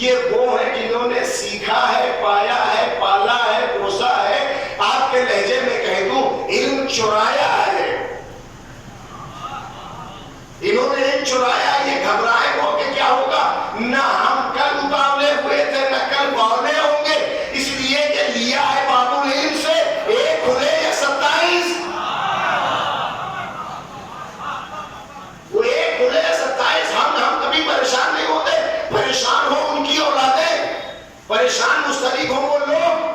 یہ وہ ہیں جنہوں نے سیکھا ہے، پایا ہے، پالا ہے، پوسا ہے، آپ کے لہجے میں کہہ دوں علم چرایا ہے، انہوں نے علم چرایا۔ یہ گھبرائے وہ کہ کیا ہوگا، نہ ہم کل اتاولے ہوئے تھے نہ کل بولنے ہوں گے، اس لیے کہ لیا ہے باب العلم سے ایک کھلے یا 27، وہ ایک کھلے یا 27۔ ہم کبھی پریشان نہیں ہوتے، پریشان ہو ان کی اولادیں، پریشان مستریب ہوں وہ لوگ،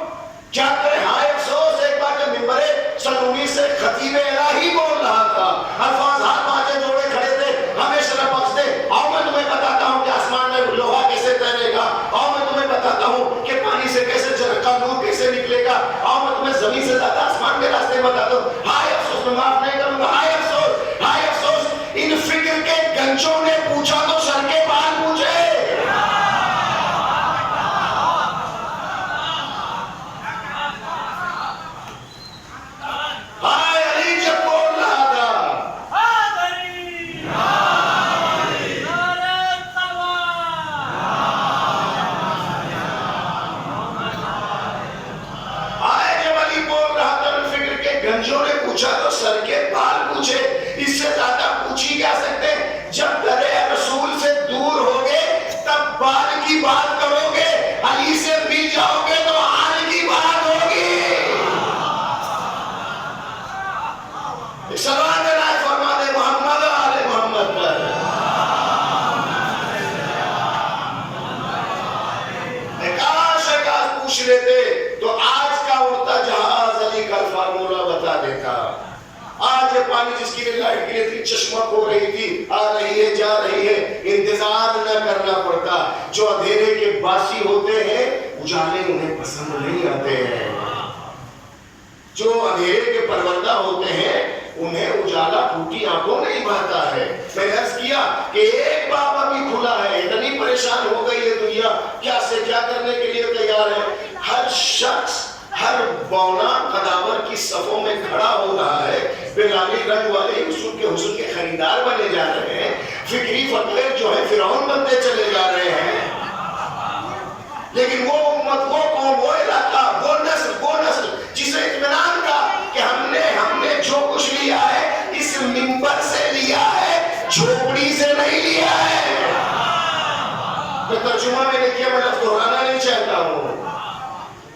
کیا کرے ہائے افسوس۔ ایک بار جب ممبر سنونی سے خطیب الہی بول رہا تھا، الفاظ ہاتھ پانچے جوڑے کھڑے تھے، ہمیں شرف بخش دے، آؤ میں تمہیں بتاتا ہوں کہ آسمان میں لوہا کیسے تیرے گا، آؤ میں تمہیں بتاتا ہوں کہ پانی سے کیسے جھلکا نور کیسے نکلے گا، آؤ میں تمہیں زمین سے زیادہ آسمان کے راستے بتاتا ہوں۔ ہائے افسوس، میں معاف نہیں کروں گا، ہائے افسوس، ہائے افسوس۔ ان فکر کے گنجوں نے پوچھا تو سر کے بال پوچھے۔ گنجوں نے پوچھا تو سر کے بال پوچھے، اس سے زیادہ پوچھی کیا سکتے؟ جب درے رسول سے دور ہوگے تب بال کی بات کرو گے، علی سے مل جاؤ گے تو آل کی بات ہوگی۔ سلوات اللہ فرما دے محمد آل محمد پر۔ کاش پوچھ لیتے تو آج کا اڑتا جہاز علی کا فارمولہ بتا دیتا۔ آج یہ پانی جس کی لائٹ کے لیے تھی چشمک ہو رہی تھی، آ رہی ہے جا رہی ہے، انتظار نہ کرنا پڑتا۔ جو اندھیرے کے باسی ہوتے ہیں اجالے انہیں پسند نہیں آتے ہیں، جو اندھیرے کے پروردہ ہوتے ہیں انہیں اجالا ٹوٹی آنکھوں نہیں بھاتا ہے۔ میں نے عرض کیا کہ ایک باب ابھی کھلا ہے، اتنی پریشان ہو گئی ہے دنیا، کیا سے کیا کرنے کے لیے تیار ہے۔ ہر شخص ہر بونا قداور کی صفوں میں کھڑا ہو رہا ہے، بلالی رنگ والے حسن کے خریدار بنے جا رہے ہیں، فکری فقیر جو ہے فرعون بنتے چلے جا رہے ہیں۔ لیکن وہ امت، وہ قوم، وہ علاقہ، وہ نسل جسے اطمینان کا کہ ہم نے جو کچھ لیا ہے اس منبر سے لیا ہے، جھوپڑی سے نہیں لیا ہے۔ تو ترجمہ میں نے کیا، میں لفظ دہرانا نہیں چاہتا ہوں،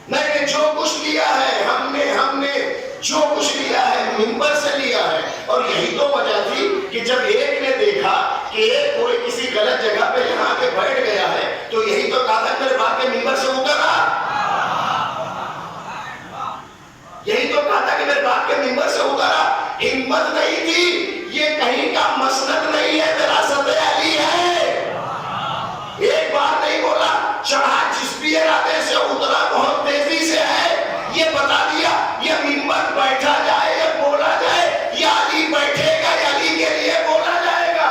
میں نے جو کچھ لیا ہے، ہم نے جو کچھ لیا ہے منبر سے لیا ہے۔ اور یہی تو وجہ تھی کہ جب ایک نے دیکھا کہ ایک کوئی کسی غلط جگہ پہ یہاں کے بیٹھ گیا ہے تو یہی تو کہا تھا میرے باپ کے منبر سے اتر آ، یہی تو کہا تھا کہ میرے باپ کے منبر سے اتر آ۔ ہمت نہیں تھی، یہ کہیں کا مسند نہیں ہے، وراثت علی ہے۔ ایک بار نہیں بولا، چڑھا جس بھی ارادے سے اترا بہت تیزی سے ہے، یہ بتا دیا یہ منبر بیٹھا جائے یا بولا جائے، یا علی بیٹھے گا یا علی کے لیے بولا جائے گا۔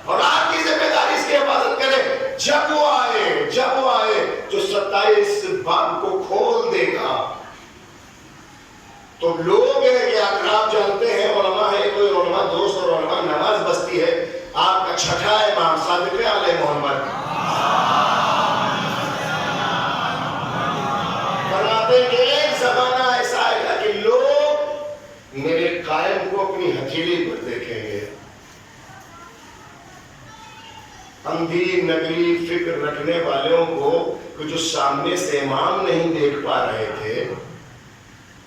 اور آپ کی ذمہ داری اس کی حفاظت کرے۔ جب وہ آئے جو 27 باب کو کھول دے گا تو لوگ ہیں کہ آپ جانتے ہیں، علماء ہے، کوئی علماء دوست اور علماء نماز بستی ہے، آپ کا چھٹا امام صادق علیہ محمد فرماتے ہیں کہ ایک زمانہ ایسا آئے گا کہ لوگ میرے قائم کو اپنی ہتھیلی پر دیکھیں گے۔ اندھی نگری فکر رکھنے والوں کو جو سامنے سے امام نہیں دیکھ پا رہے تھے،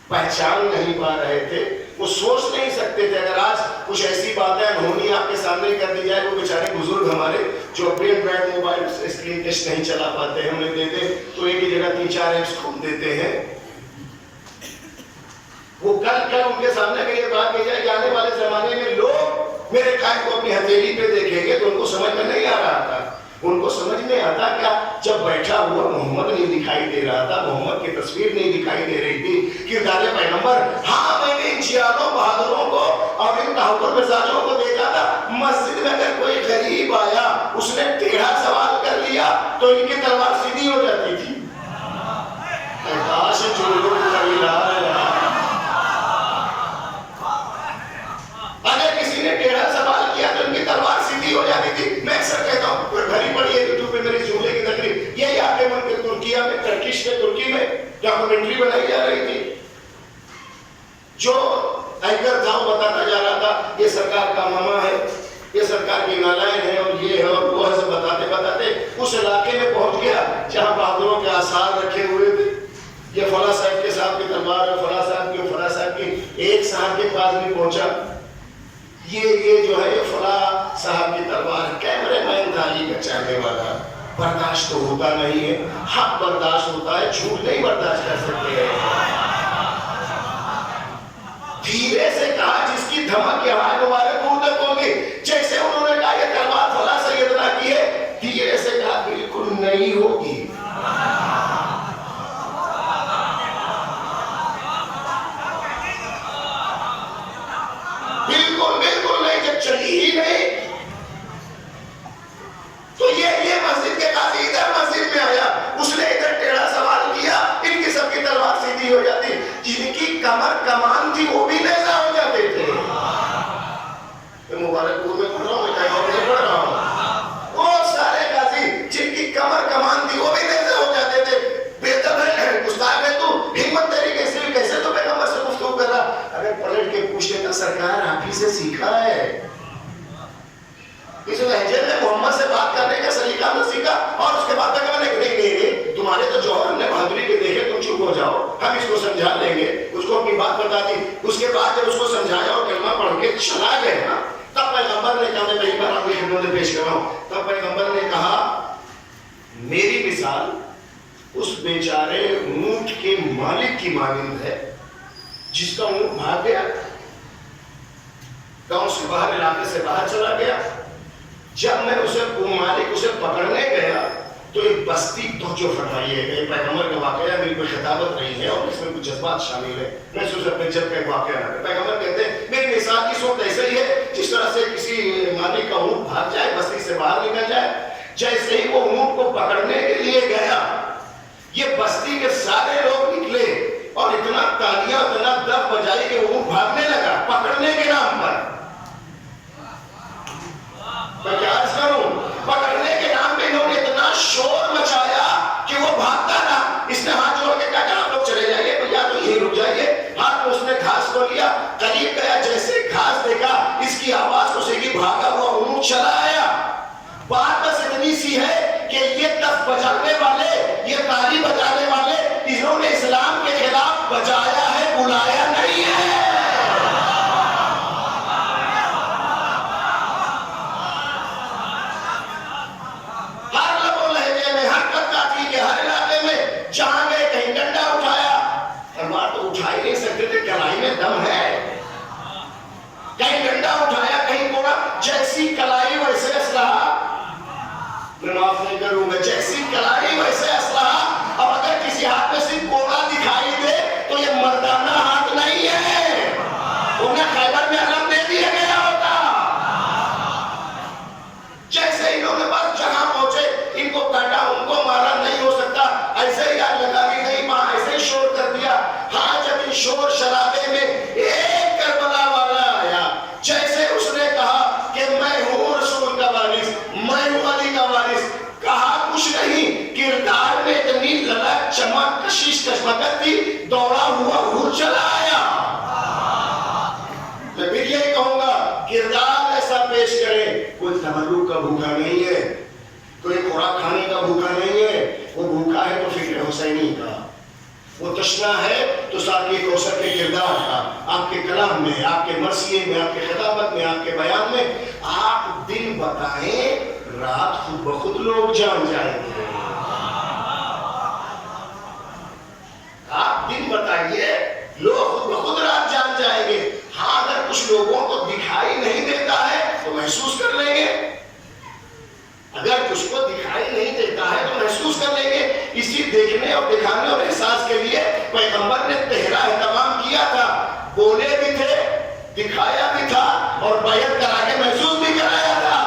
پہچان نہیں پا رہے تھے، وہ سوچ نہیں سکتے تھے اگر آج کچھ ایسی باتیں انہونی آپ کے سامنے کر دی جائے، وہ بیچارے بزرگ ہمارے جو اپنے اینڈرائڈ موبائل اسکرین ٹچ نہیں چلا پاتے ہیں، انہیں دے دیں تو ایک ہی جگہ 3-4 ایپس کھول دیتے ہیں۔ وہ کل ان کے سامنے اگر یہ بات کی جائے کہ آنے والے زمانے میں لوگ میرے قائم کو اپنی ہتھیلی پہ دیکھیں گے تو ان کو سمجھ میں نہیں آ رہا تھا۔ ان کو سمجھ میں آتا کیا، جب بیٹھا ہوا محمد نہیں دکھائی دے رہا تھا، محمد کی تصویر نہیں دکھائی دے رہی تھی، کردار پیغمبر، ہاں میں نے ان جیادوں بہادروں کو اور ان تحور مزاجوں کو دیکھا تھا۔ مسجد میں اگر کوئی غریب آیا، اس نے ٹیڑھا سوال کر لیا تو ان کی تلوار سیدھی ہو جاتی تھی۔ کاش جو لوگ اگر کسی نے ٹیڑھا سوال کیا تو ان کی تلوار سیدھی ہو جاتی تھی۔ میں اکثر کہتا ہوں، بھری پڑی ہے یوٹیوب پہ میرے جملے کروشیا میں، ٹرکش میں، ترکی میں ڈاکومنٹری بنائی جا رہی تھی. جو اینکر تھا وہ بتاتا جا رہا تھا یہ سرکار کا ماما ہے، یہ سرکار کی نالائن ہے، اور یہ ہے اور وہ ہے، سے بتاتے بتاتے اس علاقے میں پہنچ گیا جہاں بہادروں کے آثار رکھے ہوئے تھے. یہ فلاں صاحب کے صاحب کی تلوار ہے، فلاں صاحب کی، فلاں صاحب کی. ایک صاحب کے پاس بھی پہنچا، یہ جو ہے یہ فلاں صاحب کی تلوار. کیمرے مین دالی کا چاہنے والا، برداشت تو ہوتا نہیں ہے. حق برداشت ہوتا ہے، جھوٹ نہیں برداشت کر سکتے ہیں. دھیرے سے کہا جس کی دھمک یہاں مبارک ہو تک ہوگی. جیسے انہوں نے کہا یہ تلوار فلاں سیدنا کی ہے، دھیرے سے کہا بالکل نہیں ہوگی. بالکل نہیں. جب چلی ہی نہیں تو یہ مسجد کے قاضی ادھر مسجد میں آیا، اس نے ادھر ٹیڑھا سوال کیا، ان کی سب کی تلوار سیدھی ہو جاتی. جن کی کمر کمان تھی وہ بھی نیزہ ہو جاتے تھے. مبارک پور میں پڑھ رہا ہوں، میں کہیں اور نہیں پڑھ رہا ہوں. وہ سارے قاضی جن کی کمر کمان تھی وہ بھی نیزہ ہو جاتے تھے. بےدب ہے، گستاخ ہے تو، ہمت تیری کیسے تو پیغمبر سے گفتگو کر رہا. اگر پلٹ کے پوچھنے کا سرکار آپ ہی سے سیکھا ہے، اس لہجے میں محمد سے بات کرنے کا سلیقہ نہ سیکھا. اور اس کے بعد تک میں نے نہیں تمہارے تو جوہر نے بہادری کے دیکھے، تم چپ ہو جاؤ، ہم اس کو سمجھا لیں گے. اس کو اپنی بات بتا دی. اس کے بعد جب اس کو سمجھایا اور کلمہ پڑھ کے چلا گیا، تب پیغمبر نے کہا، میں پہلی بار آپ کی خدمت میں پیش کر رہا ہوں، تب پیغمبر نے کہا میری مثال اس بیچارے اونٹ کے مالک کی مانند ہے جس کا اونٹ بھاگ گیا، گاؤں سے باہر، علاقے سے باہر چلا گیا. جب میں مالک اسے پکڑنے گیا تو ایک بستی توجہ فرمائی ہے. پیغمبر کا واقعہ، میری کوئی خطابت نہیں ہے اور اس میں کچھ جذبات شامل ہے، میں اسے اپنے جب کا ایک واقعہ نہ. پیغمبر کہتے ہیں میری مثال کی صورت ایسے ہی ہے جس طرح سے کسی مالک کا اونٹ بھاگ جائے، بستی سے باہر نکل جائے. جیسے ہی وہ اونٹ کو پکڑنے کے لیے گیا، یہ بستی کے سارے لوگ نکلے اور اتنا تالیاں، اتنا دف بجائی کہ وہ اونٹ بھاگنے لگا پکڑنے کے نام پر. میں کیا عرض کروں، پکڑنے کے نام پہ انہوں نے اتنا شور مچایا کہ وہ بھاگتا رہا. اس نے ہاتھ جوڑ کے کہا آپ لوگ چلے جائیے، یا تو یہیں رک جائیے. ہاتھ میں اس نے گھاس کو لیا، قریب گیا، جیسے گھاس دیکھا اس کی آواز کو سے بھاگا ہوا اونٹ چلا آیا. بات بس اتنی سی ہے کہ یہ تف بجانے والے، یہ تالی بجانے والے، انہوں نے اسلام کے خلاف بجایا ہے، بلایا نہیں ہے. ہر علاقے میں جہاں گئے کہیں ڈنڈا اٹھایا، تلوار تو اٹھا ہی نہیں سکتے تھے، کلائی میں دم ہے. کہیں ڈنڈا اٹھایا، کہیں کوڑا، جیسی کلائی ویسے اسلحہ. میں معاف نہیں کروں گا، جیسی کلائی ویسے اسلحہ. اب اگر کسی ہاتھ میں صرف کوڑا دکھائی دے تو یہ مردانہ ہاتھ نہیں ہے، انہیں خیبر میں علم دے دیا گیا ہوتا. جیسے انہوں نے بس جہاں پہنچے ان کو کاٹا، ان کو مارا، نہیں ہو سکتا، ایسے ہی آگ لگا دی گئی، ماں ایسے ہی شور کر دیا. ہاں جب ان شور شرابے میں ایک کربلا والا آیا، جیسے اس نے کہا کہ میں ہوں رسول کا وارث، میں ہوں علی کا وارث، کہا کچھ نہیں، کردار میں اتنی للک چمک کشش کشمکت تھی، دوڑا ہوا حور چلا آیا. میں پھر یہی کہوں گا کردار ایسا پیش کریں، کوئی تملک کا بھوکا نہیں ہے، کوئی خوراک کھانے کا بھوکا نہیں ہے. وہ بھوکا ہے تو فکر حسینی کا، وہ تشنا ہے تو ساقی کوثر کے کردار کا. آپ کے کلام میں، آپ کے مرثیے میں، آپ کے خطابت میں، آپ کے بیان میں آپ دن بتائیں، رات خود بخود لوگ جان جائیں گے. آپ دن بتائیے، لوگ خود بخود رات جان جائیں گے. ہاں اگر کچھ لوگوں کو دکھائی نہیں دیتا ہے تو محسوس کر لیں گے، اگر کچھ کو دکھائی نہیں دیتا ہے تو محسوس کر لیں گے. اسی دیکھنے اور دکھانے اور احساس کے لیے پیغمبر نے تہرا اہتمام کیا تھا. بولے بھی تھے، دکھایا بھی تھا اور بیعت کرا کے محسوس بھی کرایا تھا.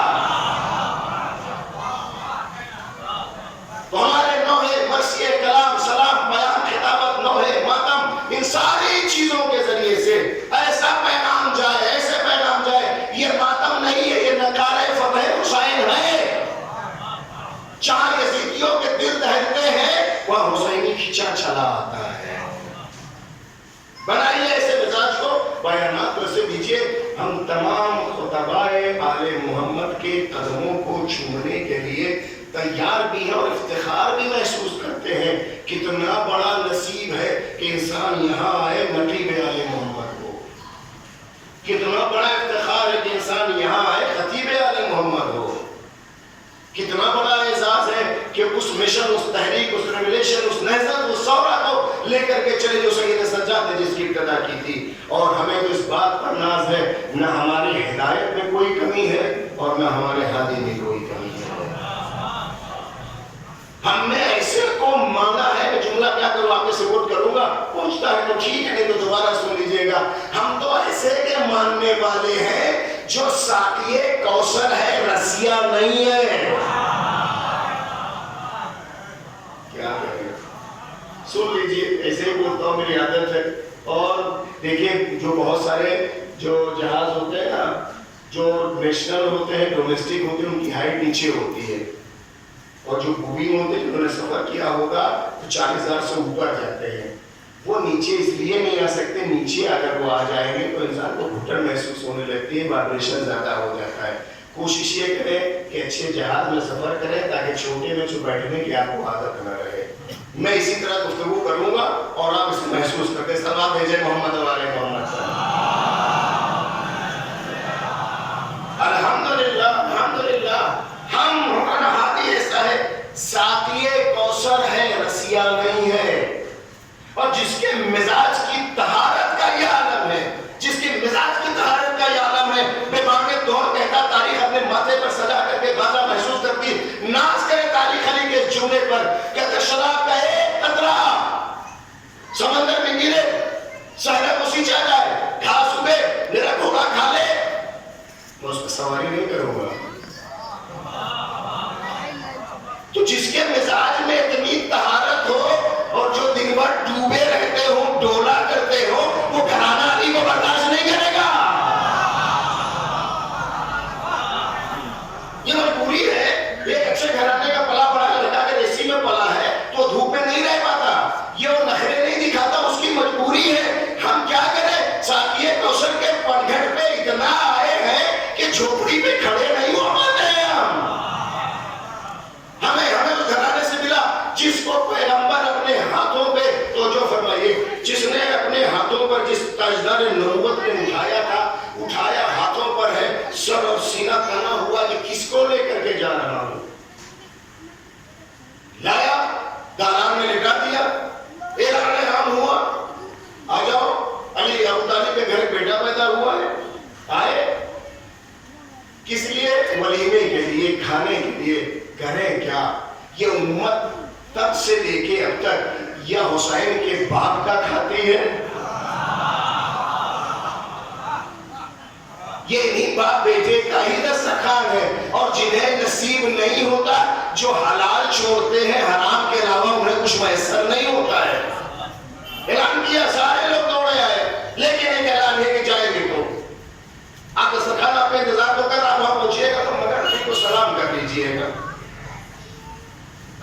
تو ہمارے نوحے، مرثیے، کلام، سلام، بیان، خطابت، نوحے، ماتم، ان ساری چیزوں کے ذریعے سے ایسا پیغام جائے، ایسے پیغام جائے. یہ ماتم نہیں ہے، یہ نکارے فتح حسین ہے. جہاں یزیدیوں کے دل دہتے ہیں وہاں کھینچا چلا آتا ہے. بنائیے ایسے مزاج کو, بیانات کو ایسے دیجیے. ہم تمام خطبائے آل محمد کے قدموں کو چھونے کے لیے تیار بھی ہیں اور افتخار بھی محسوس کرتے ہیں. کتنا بڑا نصیب ہے کہ انسان یہاں آئے نقیب آل محمد ہو. کتنا بڑا افتخار ہے کہ انسان یہاں آئے خطیب آل محمد ہو. کتنا بڑا اعزاز ہے کہ اس مشن, اس تحریک, اس ریولیشن, اس نہضت, اس ثورہ کو لے کر کے چلے جو سید سجاد نے جس کی ابتدا کی تھی. اور ہمیں تو اس بات پر ناز ہے, نہ ہماری ہدایت میں کوئی کمی ہے اور نہ ہمارے ہادی میں کوئی کمی ہے. ہم نے ایسے کو مانگا ہے. میں جملہ کیا کروں, آپ سے کوٹ کروں گا, پوچھتا ہے تو ٹھیک ہے, نہیں تو دوبارہ سن لیجئے گا. ہم تو ایسے کے ماننے والے ہیں جو ساقی کوثر ہے, رسیا نہیں ہے. کیا کریں, سن لیجئے, ایسے ہی بولتا ہوں, میری عادت ہے. اور دیکھیں جو بہت سارے جو جہاز ہوتے ہیں نا, جو نیشنل ہوتے ہیں, ڈومیسٹک ہوتے ہیں, ان کی ہائٹ نیچے ہوتی ہے. اور جو بوئنگ ہوتے ہیں جنہوں نے سفر کیا ہوگا تو 40,000 سے اوپر جاتے ہیں. وہ نیچے اس لیے نہیں آ سکتے, نیچے اگر وہ آ جائیں گے تو انسان کو گھٹن محسوس ہونے لگتی ہے, وائبریشن زیادہ ہو جاتا ہے. کوشش یہ کریں کہ اچھے جہاز میں سفر کریں تاکہ چھوٹے میں جو بیٹھنے کی آپ کو عادت نہ رہے. میں اسی طرح گفتگو کروں گا اور آپ اسے محسوس کرتے. صلوات بھیجیں محمد والے محمد. الحمدللہ الحمدللہ. ہم ہمارا ہادی ایسا ہے, ساقی کوثر ہے, رسیا نہیں ہے. اور جس کے مزاج کی طہارت کا یہ عالم ہے, جس کے مزاج کی طہارت کا یہ عالم ہے. بے مانگے دور کہتا تاریخ اپنے ماتھے پر سجا کر کے غازہ محسوس کرتی, ناز کرے تاریخ علی کے جملے پر. کہتا شراب کا ایک قطرہ سمندر میں گرے, صحرا کو سینچا جائے, گھاس اگے, میرا گھوڑا کھا لے, میں اس پر سواری نہیں کروں گا. تو جس کے مزاج میں اتنی طہارت ہو اور جو دن بھر ڈوبے رہتے ہو, ڈولا کرتے ہو, وہ گھرانہ علی کو برداشت نہیں کرے گا. یہ مجبوری ہے. ایک اچھے گھرانے کا پلا پڑا لڑکا اگر اے سی میں پلا ہے تو دھوپ میں نہیں رہ پاتا. یہ وہ نخرے نہیں دکھاتا, اس کی مجبوری ہے. ہم کیا کریں, ساقی کوثر کے پنگھٹ پہ اتنا آئے ہیں کہ جھوپڑی پہ کھڑے نہیں ہو پاتے ہیں. ہمیں تو گھرانے سے ملا جس کو پیغمبر اپنے ہاتھوں پہ, تو جو فرمائیے, جس نے اپنے ہاتھوں پر جس تاجدار نبوت نے اٹھایا تھا, اٹھایا ہاتھوں پر ہے, سر اور سینہ تنا ہوا کہ کس کو لے کر کے جا رہا ہوں. لایا, دالان میں لٹا دیا, اعلان عام ہوا, آ جاؤ. علی ابو طالب کے گھر بیٹا پیدا ہوا ہے, آئے. کس لیے, ولیمے کے لیے, کھانے کے لیے. کریں کیا, یہ امت تب سے لے کے اب تک یا حسین کے باپ کا کھاتی ہے, یہ نہیں باپ بیٹے کا ہی دسترخوان ہے. اور جنہیں نصیب نہیں ہوتا, جو حلال چھوڑتے ہیں, حرام کے علاوہ انہیں کچھ میسر نہیں ہوتا ہے. اعلان کیا, سارے لوگ دوڑے آئے, لیکن ایک اعلان ہے کہ جائیں گے تو آپ دسترخوان آپ کا انتظار تو کر, آپ وہاں پہنچیے گا تو مگر علی کو سلام کر لیجیے گا.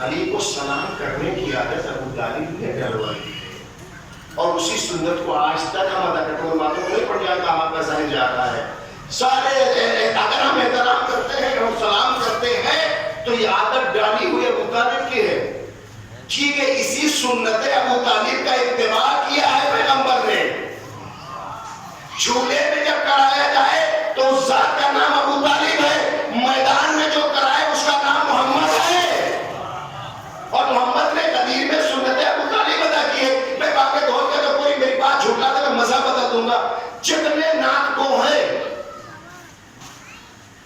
علی کو سلام کرنے کی عادت ابو طالب نے ڈلوائی ہے, اور اسی سنت کو آج تک ہم ادا کرتے ہیں. ان باتوں کو نہیں پڑ جاتا, ہم آپ کا ذہن جاتا ہے. سارے اگر ہم احترام کرتے ہیں, ہم سلام کرتے ہیں, تو یہ عادت ڈالی ہوئی ابو طالب کی ہے. ٹھیک ہے, اسی سنت ابو طالب کا اتباع کیا ہے پیغمبر نے. جھولے میں جب کرایا جائے تو اس ذات کا نام ابو طالب ہے, میدان میں جو کرائے اس کا نام محمد ہے. اور محمد نے قدیر میں سنت ابو طالب ادا کی ہے. میں باقی دور کے تو کوئی میری بات جھوٹلا تھا, میں مزہ بتا دوں گا. جتنے نات کو ہیں,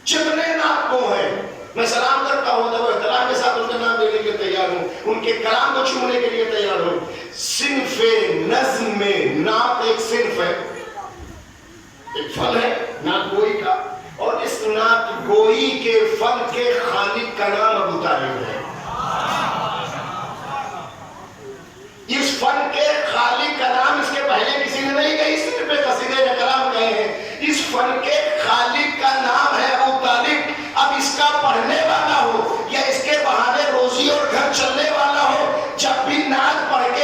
جتنے نات کو ہیں, میں سلام کرتا ہوں تو احترام کے ساتھ ان کا نام لینے کے لیے تیار ہوں, ان کے کلام کو چھونے کے لیے تیار ہوں. صنف نظم میں نعت ایک صنف ہے, ایک فن ہے نعت گوئی کا, اور اس نعت گوئی کے فن کے خالق کا نام ابو طالب ہے. اس فن کے خالق کا نام اس کے پہلے کسی نے نہیں کہی, صرف قصیدے نے کلام کہے ہیں. اس فن کے خالق کا نام ہے ابو طالب. اب اس کا پڑھنے والا ہو یا اس کے بہانے روزی اور گھر چلنے والا ہو, جب بھی نعت پڑھ کے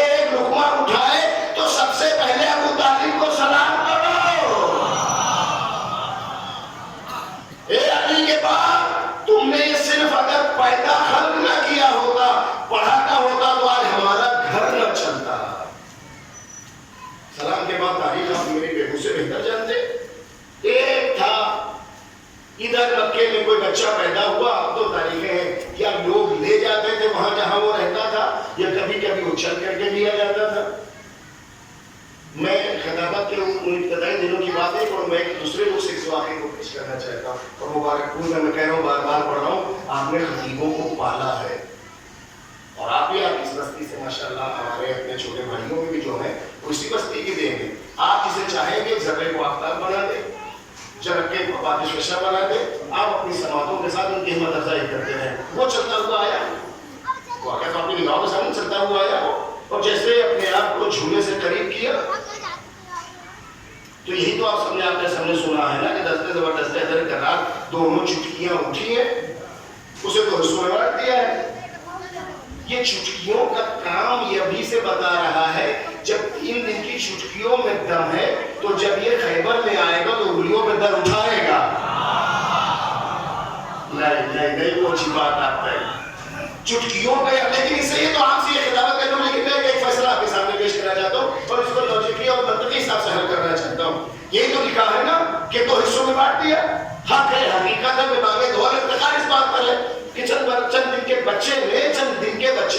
بچہ پیدا ہوا اب تو تاریخیں ہیں، کیا لوگ لے جاتے تھے وہاں جہاں وہ رہتا تھا یا کبھی کبھی اچھل کر کے لیا جاتا تھا؟ میں خطابت کے ابتدائی دنوں کی بات ہے اور میں ایک دوسرے لوگ سے اس واقعے کو پیش کرنا چاہتا ہوں اور مبارک میں کہہ رہا ہوں، بار بار پڑھ رہا ہوں، آپ نے خطیبوں کو پالا ہے اور آپ بھی آپ اس بستی سے ماشاءاللہ ہمارے اپنے چھوٹے بھائیوں میں بھی جو ہیں وہ اسی بستی کی دیں گے. آپ جسے چاہیں گے ذرے کو آفتاب بنا دیں، جرب کے باتش وشہ بنا دیں، آپ اپنی سماعتوں کے ساتھ ان کی ہمت افزائی کرتے ہیں. وہ چلتا ہوا آیا، واقعہ تو اپنی نگاہوں کے سامنے چلتا ہوا آیا اور جیسے اپنے آپ کو جھولے سے قریب کیا تو یہی تو آپ سب نے اپنے سامنے سنا ہے نا کہ دستے زبردستے ادھر کر رات دونوں چٹکیاں اٹھی ہیں، اسے تو حصوں میں بانٹ دیا ہے. یہ چٹکیوں کا کام یہ ابھی سے بتا رہا ہے، جب 3 دن کی چٹکیوں میں دم ہے تو جب یہ خیبر میں آئے گا تو انگلیوں پہ در اٹھائے گا. نہیں وہ اچھی بات آپ ہے چٹکیوں کا، لیکن اس سے یہ تو آپ سے یہ خطابت کرتا ہوں، لیکن میں ایک فیصلہ آپ کے سامنے پیش کرنا چاہتا ہوں اور اس کو لاجیکلی اور منطقی حساب سے حل کرنا چاہتا ہوں. یہی تو لکھا ہے نا کہ تو حصوں میں بانٹ دیا. حق ہے، حقیقت ہے، میں باغے دور افتخار اس بات پر ہے کہ چند دن کے بچے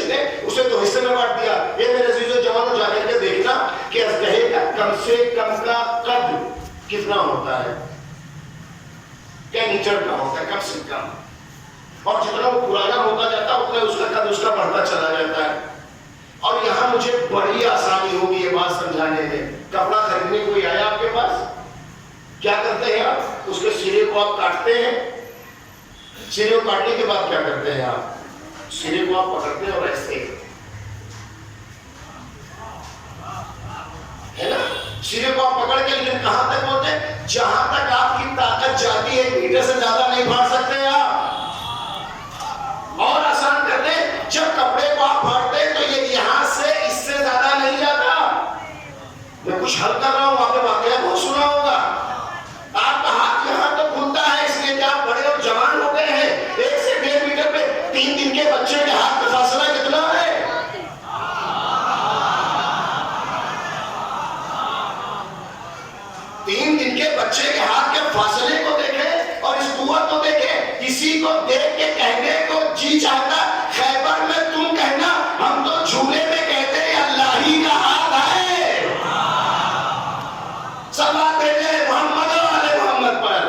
نے اسے تو حصے میں بانٹ دیا. یہ میرے عزیزو جوانوں جا کر کے دیکھنا کہ اژدہے کا کم سے کم کا قد کتنا ہوتا ہے، کیا نیچر کا ہوتا ہے کم سے کم، اور جتنا وہ پرانا ہوتا جاتا ہے اتنا اس کا قد اس کا بڑھتا چلا جاتا ہے. اور یہاں مجھے بڑی آسانی ہوگی یہ بات سمجھانے میں. کپڑا خریدنے کوئی آیا آپ کے پاس، کیا کرتے ہیں آپ؟ اس کے سرے کو آپ کاٹتے ہیں، سرے کو کاٹنے کے بعد کیا کرتے ہیں آپ؟ سرے کو آپ پکڑتے ہیں اور ایسے ہے نا، سرے کو آپ پکڑ کے، لیکن کہاں تک ہوتے ہیں؟ جہاں تک آپ کی طاقت جاتی ہے، میٹر سے زیادہ نہیں پھاڑ سکتے آپ. اور آسان کر دیں، جب کپڑے کو آپ پھاڑتے ہیں تو یہ یہاں سے اس سے زیادہ نہیں جاتا. میں کچھ حل کر رہا ہوں، آپ نے واقعہ بہت سنا ہوگا. آپ کا ہاتھ یہاں تو کھلتا ہے اس لیے کہ آپ بڑے اور جوان ہو گئے ہیں. 1 سے 1.5 میٹر پہ 3 دن کے بچے کے ہاتھ کا فاصلہ کتنا ہے؟ 3 دن کے بچے کے ہاتھ کے فاصلے کو دیکھیں اور اس قوت کو دیکھیں. کسی کو دیکھ کے کہنے کو جی چاہتا خیبر میں تم کہنا ہم تو جھولے میں کہتے ہیں اللہ ہی کا ہاتھ ہے. صلوات بھیجے محمد والے محمد پر.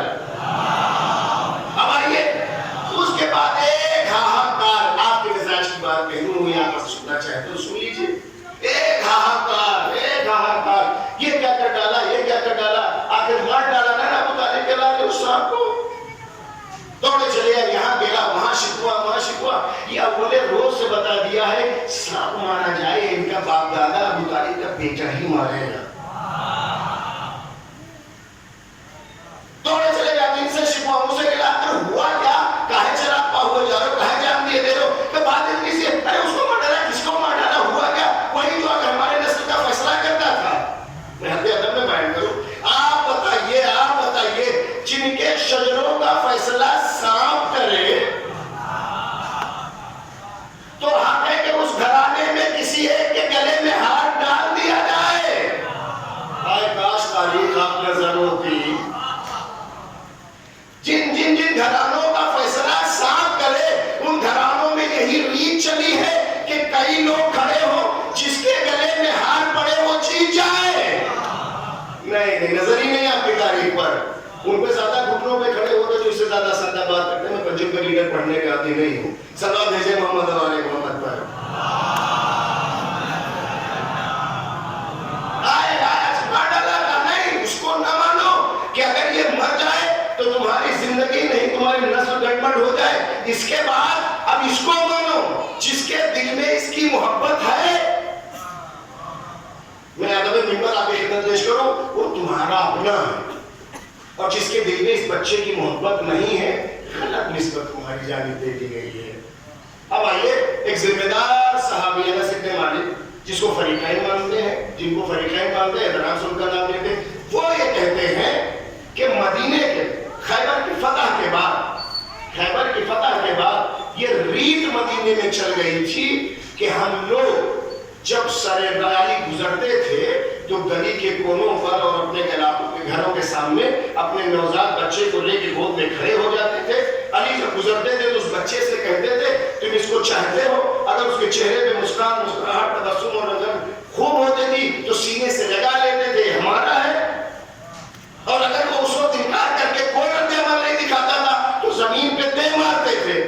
اب آئیے اس کے بعد ایک ہاہاکار، آپ کے مزاج کی بات کہوں ہوئی آپ سے سننا چاہتے ہو سن لیجیے. ایک ہاہاکار، ایک ہاہاکار، یہ کیا کر ڈالا، یہ کیا کر ڈالا. آخر مار ڈالا نا ابو طالب کے لانے اس صاحب کو. دوڑے چلے گئے، یہاں گیا وہاں شکوا وہاں شکوا. یہ اول روز سے بتا دیا ہے سانپ مارا جائے ان کا باپ دادا ابو طالب کا بیٹا ہی مارے گا. دوڑے چلے جاتے ان سے شکوا مجھ سے گلا ہوا کیا، کاہے چراپا ہوا جا رہے ہو، کاہے جان دیے دے رہے ہو. کہ بات اتنی سی ارے اس کو مار ڈالا، کس کو مار ڈالا، ہوا کیا. وہی جو اگر ہمارے نسل کا فیصلہ کرتا تھا. میں حد ادب میں بیان کروں، آپ بتائیے جن کے شجروں کا فیصلہ سانپ کرے تو حق ہے کہ اس گھرانے میں کسی ایک کے گلے میں ہاتھ ڈال دیا جائے. آئے کاش تاریخ آپ نظر ہوتی. جن گھرانوں کا فیصلہ سانپ کرے ان گھرانوں میں یہی ریت چلی ہے کہ کئی لوگ کھڑے ہوں جس کے گلے میں ہاتھ پڑے وہ جیت جائے. نہیں نظر ہی نہیں آپ کی تاریخ پر. ان پہ زیادہ گھٹنوں پہ کھڑے ہوتے جو اس سے زیادہ سادہ بات کرتے ہیں. میں پنجاب کا لیڈر پڑھنے کے عادی نہیں ہوں. صلوات بھیجے محمد والے محمد پر. نہیں اس کو نہ مانو کہ اگر یہ مر جائے تو تمہاری زندگی نہیں تمہاری نسل گڑبڑ ہو جائے. اس کے بعد اب اس کو مانو جس کے دل میں اس کی محبت ہے. میں ادب منبر آپ کی خدمت پیش کروں، وہ تمہارا اپنا ہے. اور جس کے دل میں اس بچے کی محبت نہیں ہے غلط نسبت تمہاری جانب دے دی گئی ہے. اب آئیے ایک ذمہ دار صحابی انس بن مالک جس کو فریقین مانتے ہیں، جن کو فریقین مانتے ہیں، درام سے ان کا نام لیتے ہیں، وہ یہ کہتے ہیں کہ مدینے کے خیبر کی فتح کے بعد یہ ریت مدینے میں چل گئی تھی کہ ہم لوگ جب سرے گاڑی گزرتے تھے تو گلی کے کونوں پر اور اپنے علاقوں کے گھروں کے سامنے اپنے نوزاد بچے کو لے کے گود میں کھڑے ہو جاتے تھے. علی جب گزرتے تھے تو اس بچے سے کہتے تھے تم اس کو چاہتے ہو؟ اگر اس کے چہرے پہ مسکان مسکراہٹ تبسم اور نظر خوب ہوتی تھی تو سینے سے لگا لیتے تھے ہمارا ہے، اور اگر وہ اس وقت انکار کر کے کوئی رد عمل نہیں دکھاتا تھا تو زمین پہ دے مارتے تھے۔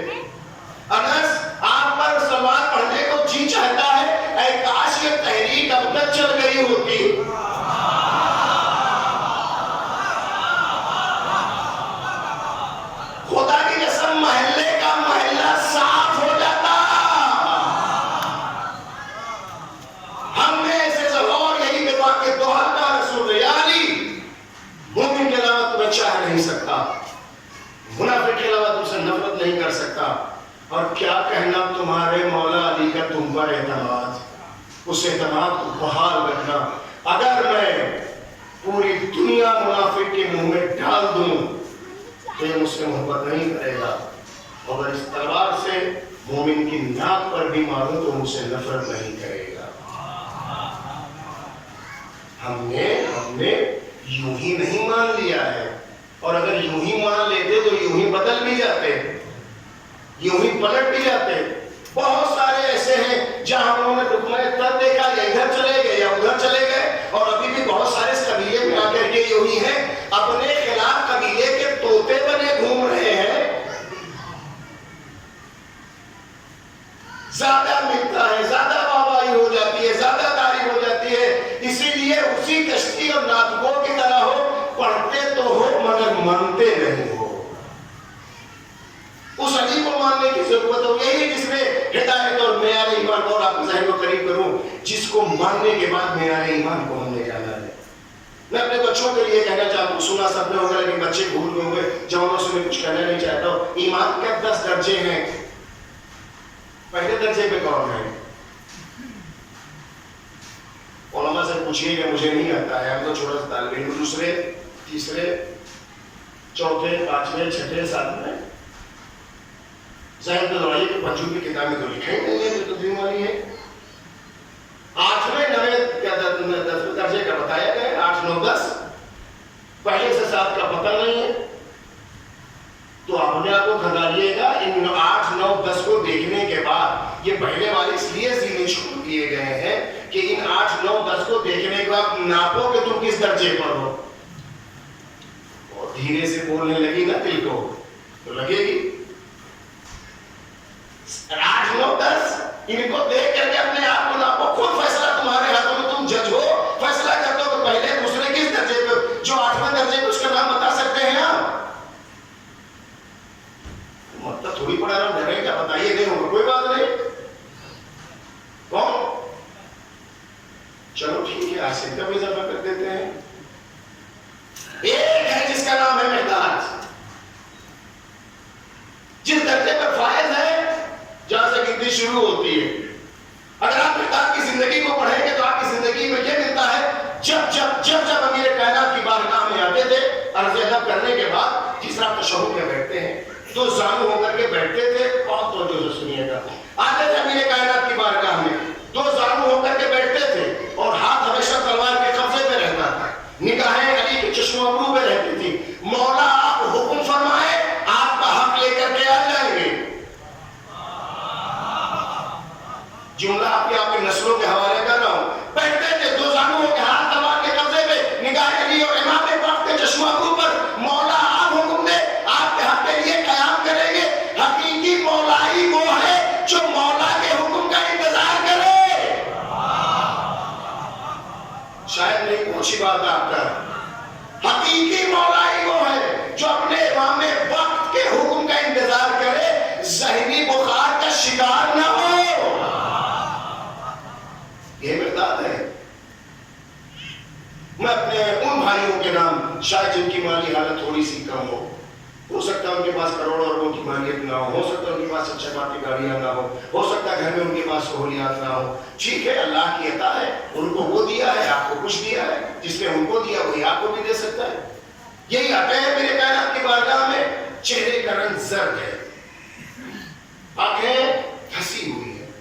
انس آپ پر سلوات پڑھنے کو جی چاہتا ہے، اے کاش یہ تحریک اب تک چل گئی ہوتی۔ خدا کی قسم محلے کا محلہ صاف ہو جاتا۔ ہم نے ایسے ضرور یہی دعا کے دعا کا رسول یاری مومن کے علاوہ تمہیں چاہ نہیں سکتا، منافق کے علاوہ تم سے نفرت نہیں کر سکتا۔ اور کیا کہنا تمہارے مولا علی کا تم پر اعتماد، اس اعتماد کو بحال رکھنا۔ اگر میں پوری دنیا منافق کے منہ میں ڈال دوں تو یہ مجھ سے محبت نہیں کرے گا، اور اس تلوار سے مومن کی ناک پر بھی ماروں تو مجھ سے نفرت نہیں کرے گا۔ ہم نے یوں ہی نہیں مان لیا ہے، اور اگر یوں ہی مان لیتے تو یوں ہی بدل بھی جاتے، یوں ہی پلٹ بھی جاتے۔ بہت سارے ایسے ہیں جہاں انہوں نے رکن تر دیکھا یا ادھر چلے گئے یا ادھر چلے گئے، اور ابھی بھی بہت سارے اس قبیلے میں آ کر کے یوں ہی ہیں، اپنے خلاف قبیلے کے طوطے بنے گھوم رہے ہیں۔ زیادہ ملتا ہے، زیادہ واہواہی ہو جاتی ہے، زیادہ تعریف ہو جاتی ہے، اسی لیے اسی کشتی اور ناطقوں کی طرح ہو، پڑھتے تو ہو مگر مانتے نہیں ہو۔ اس علی کو ماننے کی ضرورت ہو، یہی جس میں ہدایت اور معیار ایمان کو، اور آپ کے ذہن کو قریب کروں، جس کو ماننے کے بعد معیار ایمان کو ہم نے جانا ہے۔ میں اپنے بچوں کے لیے کہنا چاہتا ہوں، سنا سب نے ہوگا لیکن بچے بھول گئے ہوئے، جوانوں سے میں کچھ کہنا نہیں چاہتا ہوں۔ ایمان کے 10 درجے ہیں۔ پہلے درجے پہ کون ہے؟ علماء سے پوچھیے کہ مجھے نہیں آتا ہے، ہم تو چھوٹا سا طالب علم۔ دوسرے، تیسرے، چوتھے، پانچویں، چھٹے، ساتویں، ذہن پہ دوڑائیے کہ بچوں کی کتابیں تو لکھیں نہیں ہے جو تدوین والی ہے۔ 8ویں 9ویں درجے کا بتایا گیا، 8 9 10، پہلے سے 7 کا پتہ نہیں ہے، تو اپنے آپ کو کھنگالیے گا۔ ان 8 9 10 کو دیکھنے کے بعد یہ پہلے والے اس لیے ذہنی شروع کیے گئے ہیں کہ ان 8 9 10 کو دیکھنے کے بعد ناپو کہ تم کس درجے پر ہو۔ اور دھیرے سے بولنے لگی نا دل کو تو لگے گی 8 9 10 ان کو دیکھ کر کے اپنے آپ کو ناپو، خود فیصلہ تمہارے ہاتھوں میں، تم جج ہو، فیصلہ کرتے ہو کہ پہلے دوسرے کس درجے پہ، جو 8ویں درجے پہ اس کا نام بتا سکتے ہیں آپ؟ مطلب تھوڑی پڑھا رہا ہوں، ڈرے کیا بتائیے، نہیں ہوگا کوئی بات نہیں۔ کون؟ چلو ٹھیک ہے، آسن کا بھی اضافہ کر دیتے ہیں۔ ایک ہے جس کا نام ہے مقداد، جس درجے پر فائز ہے جہاں سے گنتی شروع ہوتی ہے۔ اگر آپ مقداد کی زندگی کو پڑھیں گے تو آپ کی زندگی میں یہ ملتا ہے، جب امیر کائنات کی بارگاہ میں آتے تھے، عرض ادب کرنے کے بعد جس طرح تشہد میں بیٹھتے ہیں، 2 زانو ہو کر کے بیٹھتے تھے، بہت توجہ سے سنیے گا، آتے تھے امیر کائنات کی بارگاہ میں، 2 زانو ہو کر کے بیٹھتے تھے، اور ہاتھ ہمیشہ تلوار کے قبضے پہ رہتا تھا، نگاہیں علی کے چشم ابرو پہ رہتی تھی۔ مولا آپ حکم فرمائے، آپ کا حق لے کر کے آ جائیں گے۔ جملہ آپ کے نسلوں کے حوالے کر رہا ہوں، بیٹھتے تھے 2 زانو کے ہاتھ تلوار کے قبضے پہ، نگاہ علی اور امام پاک کے چشم ابرو پر، مولا آپ حکم دے، آپ کے حق کے لیے قیام کریں گے۔ حقیقی مولا ہی وہ ہے جو مولا کے حکم کا انتظار کرے۔ شاید نہیں پوچھی بات آپ کا، حقیقی مولا ہی وہ ہے جو اپنے امام وقت کے حکم کا انتظار کرے، ذہنی بخار کا شکار نہ ہو۔ یہ مقداد ہے۔ میں اپنے ان بھائیوں کے نام، شاید جن کی مالی حالت تھوڑی سی کم ہو سکتا ہے ان کے پاس کروڑوں اربوں کی مالیت نہ ہو سکتا ہے ان کے پاس اچھے بات کی گاڑیاں نہ ہو سکتا ہے گھر میں ان کے پاس سہولیات نہ ہو، ٹھیک ہے، اللہ کی عطا ہے، ان کو وہ دیا ہے، آپ کو کچھ دیا ہے، جس نے ان کو دیا وہی آپ کو بھی دے سکتا ہے۔ یہی آتے ہیں میرے کائنات کی بارگاہ میں، چہرے کا رنگ زرد ہے، آنکھیں پھنسی ہوئی ہیں،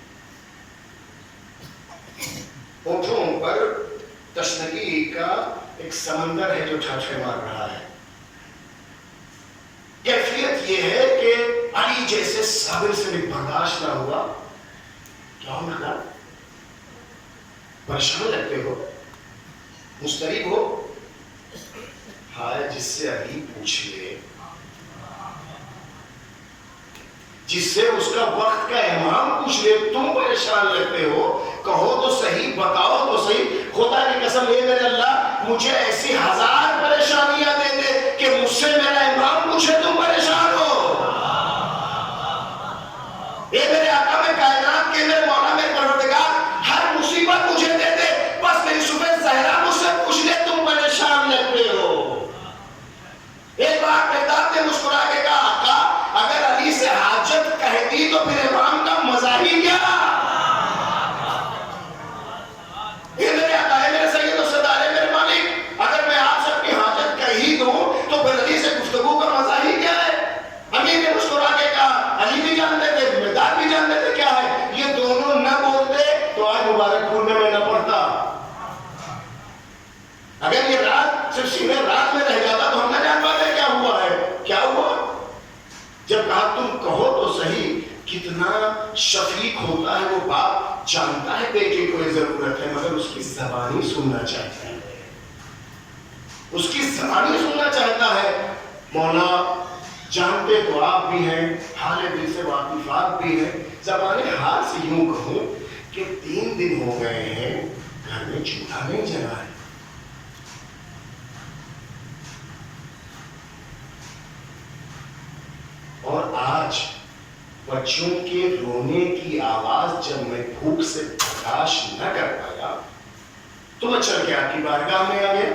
ہونٹوں پر تشنگی کا ایک سمندر ہے جو چھاچھے مار رہا ہے۔ کیفیت یہ ہے کہ صابر سے بھی برداشت نہ ہوا. کیا ہوگا؟ پریشان لگتے ہو, مضطرب ہو. ہائے جس سے ابھی پوچھ لے, جس سے اس کا وقت کا امام پوچھ لے, تم پریشان لگتے ہو. کہو تو صحیح, بتاؤ تو صحیح. خدا کی قسم اے میرے اللہ, مجھے ایسی 1000 پریشانیاں دے دے کہ مجھ سے میرا امام پوچھے تم پریشان ہو. اے میرے آقا میں کائنات کے, میرے مولا, میرے پروردگار, ہر مصیبت مجھے دے دے, بس میری صبح زہرا مجھ سے پوچھ لے تم پریشان لگتے ہو. ایک بار مقداد نے مسکرا کے کہا, آقا اگر علی سے حاجت کہتی تو پھر امام کا مزہ ہی کیا. یہ میرے آقا ہے, میرے سید و سردار ہے, میرے مالک, اگر میں آپ سے اپنی حاجت کہی دوں تو پھر علی سے گفتگو کا مزہ ہی کیا ہے. امیر نے مسکرا کے کہا, علی بھی جانتے تھے, مقداد بھی جانتے تھے کیا ہے. یہ دونوں نہ بولتے تو آج مبارک پور میں نہ پڑتا. اگر یہ رات صرف سینے رات میں رہ جاتا تو ہم نہ جان پاتے کیا ہوا ہے. کیا ہوا؟ جب کہا تم کہو تو صحیح. کتنا شفیق ہوتا ہے وہ باپ, جانتا ہے بیٹے کو یہ ضرورت ہے, مگر اس کی زبانی سننا چاہتا ہے, اس کی زبانی سننا چاہتا ہے. مولا جانتے تو آپ بھی ہیں, حال دل سے واقف آپ بھی ہیں. زبان حال سے یوں کہوں کہ 3 دن ہو گئے ہیں گھر میں چولہا نہیں جلا ہے. اور آج بچوں کے رونے کی آواز جب میں بھوک سے برداشت نہ کر پایا تو میں چل کے آپ کی بارگاہ میں آ گیا.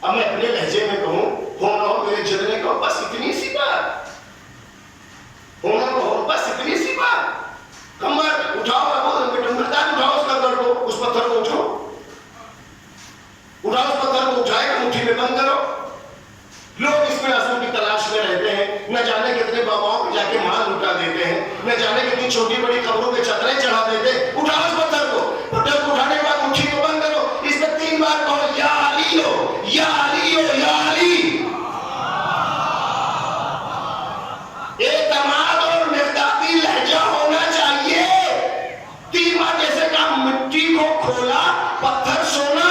اب میں اپنے لہجے میں کہوں, ہونا ہو میرے جلنے کو, بس اتنی سی بات. ہونا ہو بس اتنی سی بات. کمر اٹھاؤ, اٹھاؤ اس کمر کو, اس پتھر کو اٹھاؤ, اٹھاؤ اس پتھر کو, اٹھائے گا مٹھی میں بند کرو. لوگ اس میں عزم کی تلاش میں رہتے ہیں, نہ جانے کتنے باباؤں کو جا کے مال لٹا دیتے ہیں, نہ جانے کتنی چھوٹی بڑی قبروں پہ چادریں چڑھا دیتے. اٹھاؤ اس پتھر کو, پتھر کو اٹھانے کے بعد مٹھی کو بند کرو, اس پہ 3 بار کہو یا علی ہو, یا علی ہو, یا علی. اعتماد اور مقدادی لہجہ ہونا چاہیے. 3 بار جیسے کہا مٹی کو کھولا, پتھر سونا,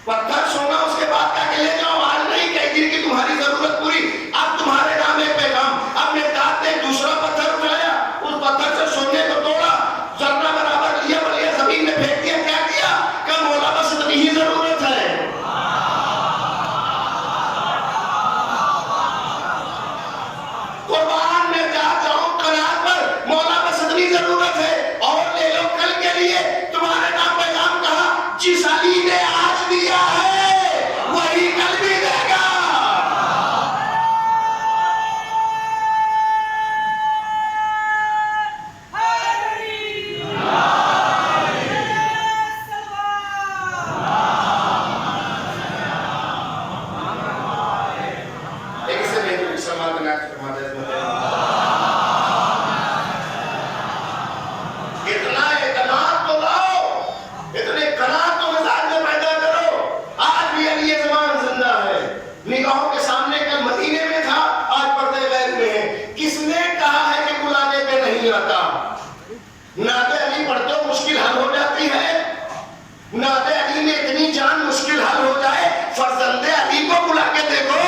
پتھر سونا. اس کے بعد کہا کہ لے جاؤ, آج نہیں کئی دن کی تمہاری ضرورت پوری, اب تمہارے نام ایک پیغام. اب مقداد نے دوسرا پتھر اٹھایا, اس پتھر سے سونے کو توڑا, ذرہ برابر لیا بلیا زمین میں پھینک دیا. کیا کیا؟ کہ مولا بس اتنی ہی ضرورت ہے. قربان میں جاؤں قناعت پر, مولا بس اتنی ضرورت ہے, اور لے لو کل کے لیے تمہارے نام پیغام. کہا جس علی نے آج دیا ہے وہی کل بھی دے گا. اتنا اعتماد تو لاؤ, اتنے قناعت تو مزاج میں پیدا کرو. آج بھی علی زمان زندہ ہے, نگاہوں کے سامنے کل مدینے میں تھا, آج پردے غیر میں ہے. کس نے کہا ہے کہ بلانے پہ نہیں آتا؟ نعت علی پڑھتے ہو مشکل حل ہو جاتی ہے. نعت علی میں اتنی جان مشکل حل ہو جائے, فرزند علی کو بلا کے دیکھو.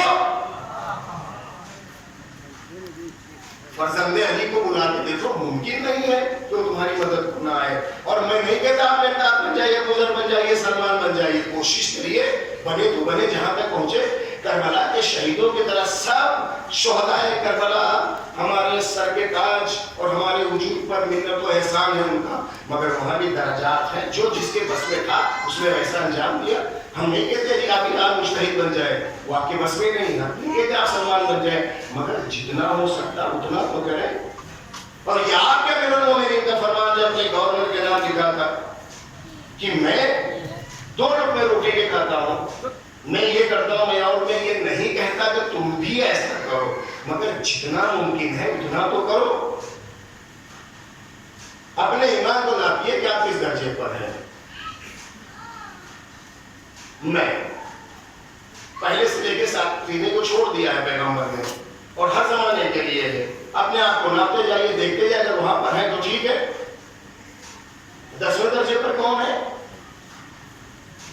فرزند علی کو بلا کے دیکھو, ممکن نہیں ہے تو تمہاری مدد نہ آئے. اور میں نہیں کہتا آپ مقداد بن جائیے, گزر بن جائیے, سلمان بن جائیے, کوشش کریے بنے تو بنے جہاں تک پہنچے. کربلا کے شہیدوں کی طرح سب شہدائے کربلا ہمارے سر کے تاج اور ہمارے وجود پر منت و احسان ہے ان کا, مگر وہاں بھی درجات ہیں. جو جس کے بس میں تھا اس نے ویسا انجام دیا. ہم نہیں کہتے جی آپ ہی مجتہد بن جائے, وہ آپ کے بس میں نہیں. ہم نہیں کہتے آپ سلمان بن جائے, مگر جتنا ہو سکتا اتنا تو کریں. اور یاد کیا میرے مومنین کا فرمان جب اپنے گورنر کے نام لکھا تھا کہ میں 2 لقمے روٹی کے کھاتا ہوں, میں یہ کرتا ہوں, اور میں یہ نہیں کہتا کہ تم بھی ایسا کرو, مگر جتنا ممکن ہے اتنا تو کرو. اپنے ایمان کو ناپیے کہ آپ کس درجے پر ہیں. میں پہلے سے لے کے ساتھ پینے کو چھوڑ دیا ہے پیغمبر نے، اور ہر زمانے کے لیے ہے. اپنے آپ کو ناپتے جائیے، دیکھتے جائیے، اگر وہاں پر ہے تو ٹھیک ہے. 10ویں درجے پر کون ہے؟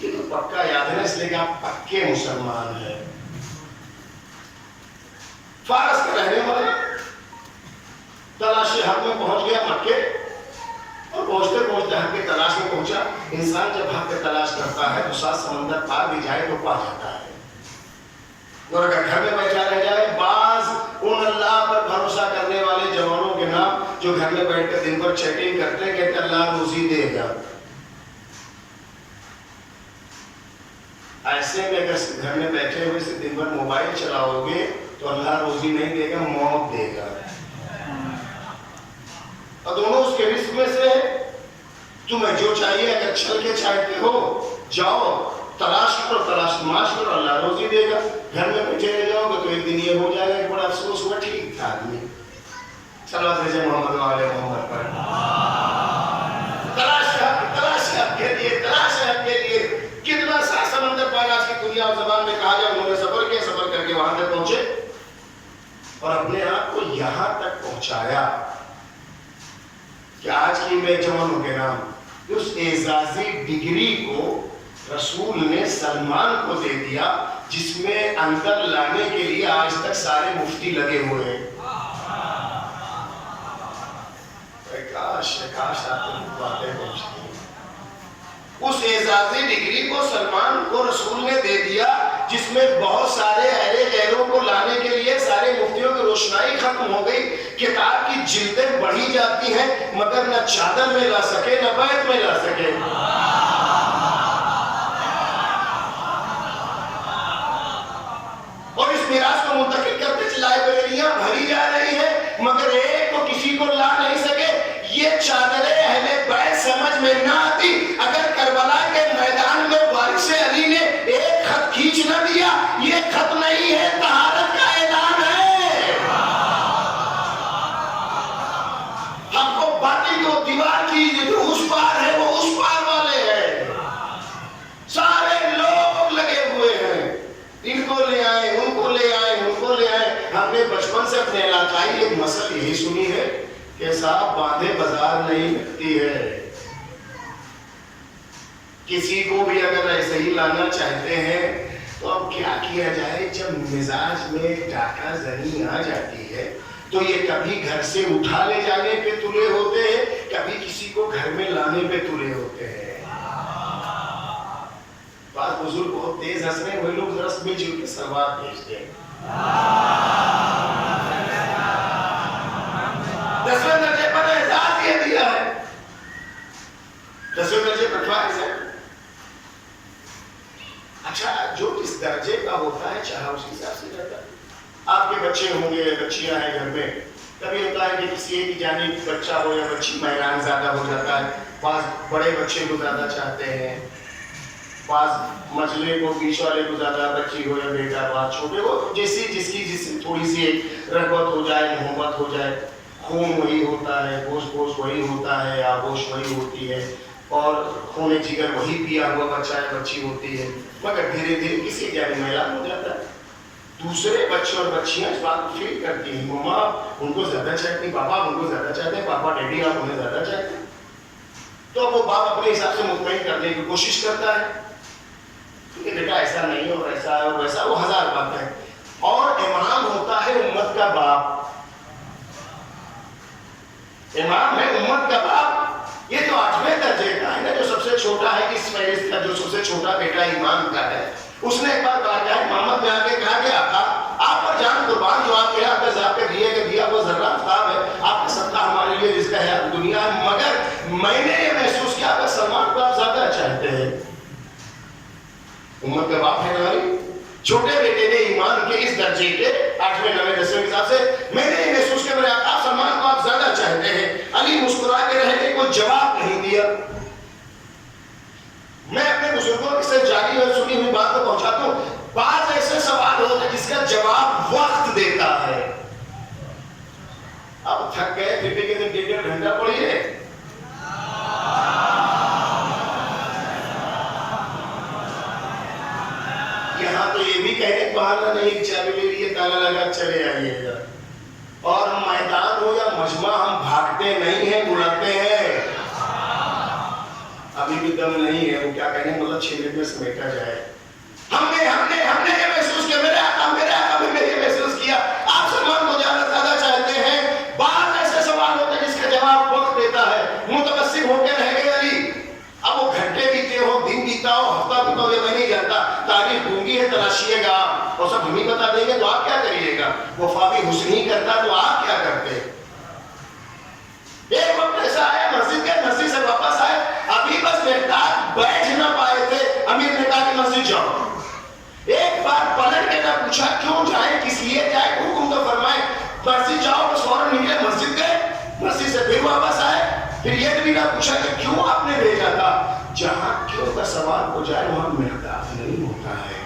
یہ تو پکا یاد ہے نا، اس لیے کہ آپ پکے مسلمان ہیں. فارس کے رہنے والے، تلاش حق میں پہنچ گیا مکے، اور پہنچتے پہنچتے حق کی تلاش میں پہنچا. انسان جب حق کی تلاش کرتا ہے تو 7 سمندر پار بھی جائے تو پا جاتا ہے. اور اگر گھر میں بیٹھا رہ جائے، بعض ان اللہ پر بھروسہ کرنے والے جوانوں کے نام جو گھر میں بیٹھ کر دن بھر چیٹنگ کرتے ہیں، کہتے اللہ روزی دے گا. ایسے میں اگر گھر میں بیٹھے ہوئے سے دن بھر موبائل چلاؤ گے تو اللہ روزی نہیں دے گا، موت دے گا. اور دونوں اس کے رزق میں سے ہے. تمہیں جو چاہیے اگر چل کے چاہتے ہو جاؤ، تلاش کرو، تلاش کرو، اللہ روزی دے گا. گھر میں بیٹھے رہ جاؤ گے تو ایک دن یہ ہو جائے گا کہ بڑا افسوس ہوا، ٹھیک تھا آدمی. صلوات بھیجے محمد والے محمد پر. تلاش کے لیے کتنا سا سمندر پار آج کی دنیا اور زبان میں کہا جائے، انہوں نے سفر کیا، سفر کر کے وہاں تک پہنچے اور اپنے آپ کو یہاں تک پہنچایا کہ آج کی میں جوانوں کے نام اس اعزازی ڈگری کو رسول نے سلمان کو دے دیا، جس میں اندر لانے کے لیے آج تک سارے مفتی لگے ہوئے ہیں. کاش آپ کو باتیں پہنچتی. اس اعزازی ڈگری کو سلمان کو رسول نے دے دیا، جس میں بہت سارے اہل غیروں کو لانے کے لیے سارے مفتیوں کی روشنائی ختم ہو گئی. کتاب کی جلدیں بڑھی جاتی ہیں مگر نہ چادر میں لا سکے نہ بیت میں لا سکے. اور اس میراث کو منتقل کرتے لائبریریاں بھری جا رہی ہیں مگر ایک کو کسی کو لا نہیں سکے. یہ چادریں اہل بیت سمجھ میں نہ آتی. اگر کربلا کے میدان میں وارث علی نے ایک خط کھینچ نہ دیا، یہ خط نہیں ہے، طہارت کا اعلان ہے. ہم کو باطل کو دیوار کی جو اس پار ہے وہ اس پار والے ہیں. سارے لوگ لگے ہوئے ہیں، ان کو لے آئے، ان کو لے آئے، ان کو لے آئے. ہم نے بچپن سے اپنے علاقائی ایک مسئلہ یہی سنی ہے کہ صاحب باندھے بازار نہیں لگتی ہے. کسی کو بھی اگر ایسے ہی لانا چاہتے ہیں تو اب کیا کیا جائے؟ جب مزاج میں ڈاکہ زنی آ جاتی ہے تو یہ کبھی گھر سے اٹھا لے جانے پہ تلے ہوتے ہیں، کبھی کسی کو گھر میں لانے پہ تلے ہوتے ہیں. بعض بزرگ بہت تیز ہنس رہے ہیں، وہی لوگ ذرا مل جل کے سلوات بھیجتے ہیں. 10ویں درجے پر اعزاز یہ دیا ہے. 10ویں درجے پر فائز ہے. اچھا، جو اس درجے کا ہوتا ہے چاہا اس حساب سے رہتا ہے. آپ کے بچے ہوں گے، بچیاں ہیں گھر میں، کبھی ہوتا ہے کہ کسی ایک جانب بچہ ہو یا بچی میران زیادہ ہو جاتا ہے. بعض بڑے بچے کو زیادہ چاہتے ہیں، بعض مجلے کو بیچ والے کو زیادہ بچی ہو یا بیٹا، بعض چھوٹے کو جس کی تھوڑی سی ایک رغبت ہو جائے، محبت ہو جائے. خون وہی ہوتا ہے، گوشت وہی ہوتا ہے، آغوش وہی ہوتی ہے، اور خون جگر وہی پیا ہوا بچہ ہے، بچی ہوتی ہے. مگر دھیرے دھیرے کسی جانب میلان ہو جاتا ہے. دوسرے بچے اور بچیاں اس بات کو فیل کرتی ہیں، مما ان کو زیادہ چاہتی ہیں، پاپا ان کو زیادہ چاہتے ہیں، پاپا ڈیڈی آپ انہیں زیادہ چاہتے ہیں. تو اب وہ باپ اپنے حساب سے مطمئن کرنے کی کوشش کرتا ہے کہ بیٹا ایسا نہیں ہے اور ایسا ہے اور ویسا، وہ 1000 باتیں. اور امام ہوتا ہے امت کا باپ. امام ہے امت کا باپ. یہ تو 8ویں درجے کا ہے نا، جو سب سے چھوٹا ہے اس فہرست کا، جو سب سے چھوٹا بیٹا امام کا ہے. اس نے ایک بار کہا کہ محمد میں آ کے کہا کہ آپ پر جان قربان، جو آپ کے آپ کے دیے کے دیا وہ ذرہ آفتاب ہے، آپ کا صدقہ ہمارے لیے رزق ہے دنیا ہے. مگر میں نے یہ محسوس کیا کہ سلمان کو آپ زیادہ چاہتے ہیں. امت کا باپ ہے ہماری. چھوٹے بیٹے نے ایمان کے اس درجے کے 8ویں 9ویں 10ویں کے حساب سے میں نے یہ محسوس کیا میرے آپ سلمان کو آپ زیادہ چاہتے ہیں. علی مسکرا کے رہنے کو جواب نہیں دیا. میں اپنے بزرگوں سے جاری اور سنی ہوئی بات کو پہنچاتا ہوں. بعض ایسے سوال ہوتے ہیں جس کا جواب وقت دیتا ہے. اب تھک گئے، پھر کے دن 1.5 گھنٹہ پڑھیے. یہاں تو یہ بھی کہہ پتہ نہیں کہ چابی لے لیے تالا لگا چلے آئیے گا. اور ہم میدان ہو یا مجمع ہم بھاگتے نہیں ہیں, بلاتے ہیں. ابھی بھی دم نہیں ہے, وہ کیا کہنے مطلب 6 منٹ میں سمیٹا جائے. ہم نے یہ محسوس کیا, میرے آقا نے یہ محسوس کیا. آپ سلمان کو زیادہ زیادہ چاہتے ہیں. بعض ایسے سوال ہوتے ہیں جس کا جواب وقت دیتا ہے. متبسم ہو کے رہ گئے علی. اب وہ گھنٹے بیتے ہو, دن بیتا ہو, ہفتہ بیتا ہو, یہ میں نہیں جانتا. تاریخ گونگی ہے, تلاشیے گا آپ, اور سب ہم ہی بتا دیں گے تو آپ کیا کریے گا. وفا بھی حسن ہی کرتا تو آپ کیا کرتے. ایک وقت ایسا آیا, مسجد کے مسجد سے واپس آئے, ابھی بس محتاج بیٹھ نہ پائے تھے. امیر نے کہا کہ مسجد جاؤ. ایک بار پلٹ کے نہ پوچھا کیوں جائیں, کس لیے جائیں, حکم تو فرمائے مسجد جاؤ. بس فوراً نکلے, مسجد گئے, مسجد سے پھر واپس آئے. پھر یہ بھی نہ پوچھا کہ کیوں آپ نے بھیجا تھا. جہاں کیوں کا سوال ہو جائے وہاں محتاج نہیں ہوتا ہے.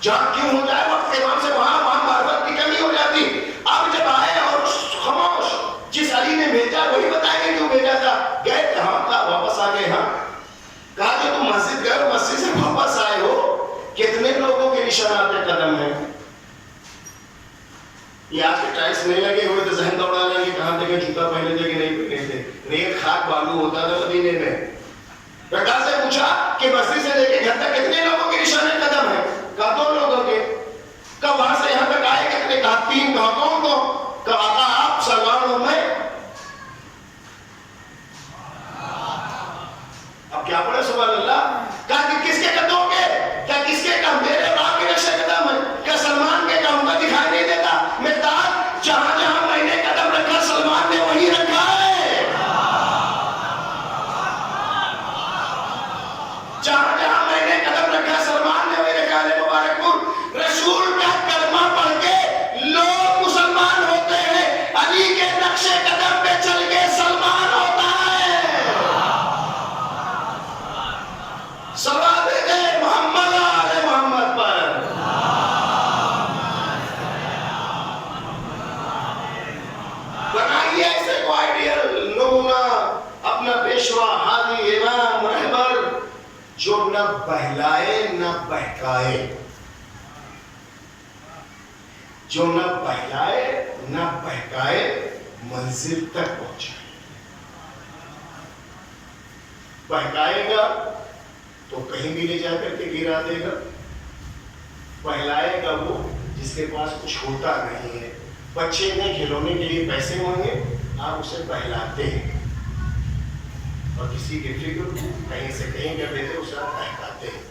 جہاں کیوں ہو جائے وقت کے نام سے وہاں معرفت کی کمی ہو جاتی. اب جب آئے اور خاموش, جس علی نے بھیجا وہی بتائیں گے کیوں بھیجا تھا. گئے کہاں کا, واپس آ گئے. ہاں کہا کہ تم مسجد گئے ہو, مسجد سے واپس آئے ہو, کتنے لوگوں کے نشانات قدم ہیں. یہ آج کے ٹائلس نہیں لگے ہوئے تو ذہن دوڑا لیں گے کہاں دیکھے جوتا پہنے تھے کہ نہیں پہنے تھے. ریت خاک بالو ہوتا تھا مدینے میں. بیٹا سے پوچھا کہ مسجد سے لے کے گھر تک کتنے لوگوں کے نشانے قدم ہیں. کہا 2 لوگوں کے. کہا وہاں سے یہاں تک آئے کتنے. کہا 3. کہا کون کو. کہا آقا آپ, سلمان ہوں میں. اب کیا پڑھے سبحان اللہ. کہا کہ کس کے قدموں کے. کیا کس کے کہا میرے اور آپ کے نقش قدم ہے. کیا سلمان کے کہوں کا دکھائی نہیں دیتا. محتاج جہاں جہاں میں نے قدم رکھا سلمان نے وہی رکھا ہے. جہاں جہاں میں نے قدم رکھا سلمان نے وہی رکھا ہے. مبارک پور رسول کا کلمہ پڑھ کے لوگ مسلمان ہوتے ہیں. علی کے نقش قدم پہ چل کے سلمان ہوتا ہے. صلوات دے محمد آل محمد پر. بنائیے ایسے کو آئیڈیل نمونہ, اپنا پیشوا, ہادی, امام, رہبر, جو نہ بہلائے نہ بہکائے. جو نہ بہلائے نہ بہکائے, منزل تک پہنچائے. بہکائے گا تو کہیں بھی لے جا کر کے گرا دے گا. بہلائے گا وہ جس کے پاس کچھ ہوتا نہیں ہے. بچے نے کھلونے کے لیے پیسے مانگے, آپ اسے بہلاتے ہیں, اور کسی کی فکر کہیں سے کہیں کر دیتے, اسے آپ بہکاتے ہیں.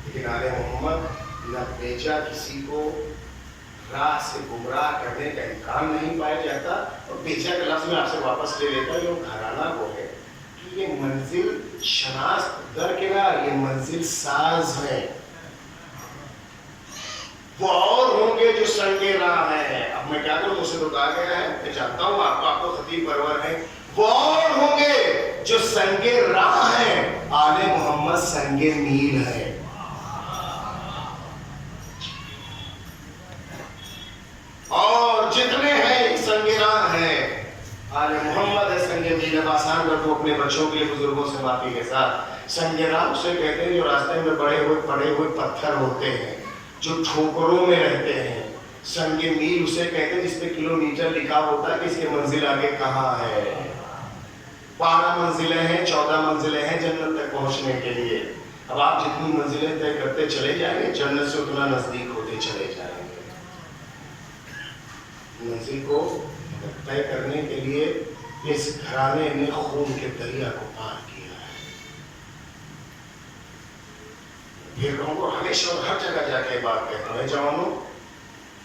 لیکن آل محمد نہ بیچا کسی کو راہ سے گمراہ کرنے کا امکان نہیں پایا جاتا. اور بیچا کا لفظ میں آپ سے واپس لے لیتا ہوں, یہ گھرانہ وہ ہے کہ یہ منزل شناس درکنار, یہ منزل ساز ہے. وہ اور ہوں گے جو سنگ راہ ہے. اب میں کیا کروں, مجھ سے تو کہا گیا ہے, میں چاہتا ہوں آپ کو خطیب پرور ہیں. وہ اور ہوں گے جو سنگ راہ ہے. آل محمد سنگ میل ہے. اور جتنے ہیں سنگ راہ ہیں, آل محمد ہے سنگ میل. اب آسان کر دو اپنے بچوں کے لیے, بزرگوں سے معافی کے ساتھ. سنگ راہ اسے کہتے ہیں جو راستے میں پڑے ہوئے پتھر ہوتے ہیں, جو ٹھوکروں میں رہتے ہیں. سنگ میل اسے کہتے ہیں جس پہ کلومیٹر لکھا ہوتا ہے کہ اس کی منزل آگے کہاں ہے. 12 منزلیں ہیں, 14 منزلیں ہیں جنت تک پہنچنے کے لیے. اب آپ جتنی منزلیں طے کرتے چلے جائیں گے, جنت سے اتنا نزدیک ہوتے چلے جائیں گے. منزل کو طے کرنے کے لیے اس گھرانے نے خون کے دریا کو پار کیا ہے. پھر کہوں کو ہمیشہ اور ہر جگہ جا کے بات کہتا ہے, جوانوں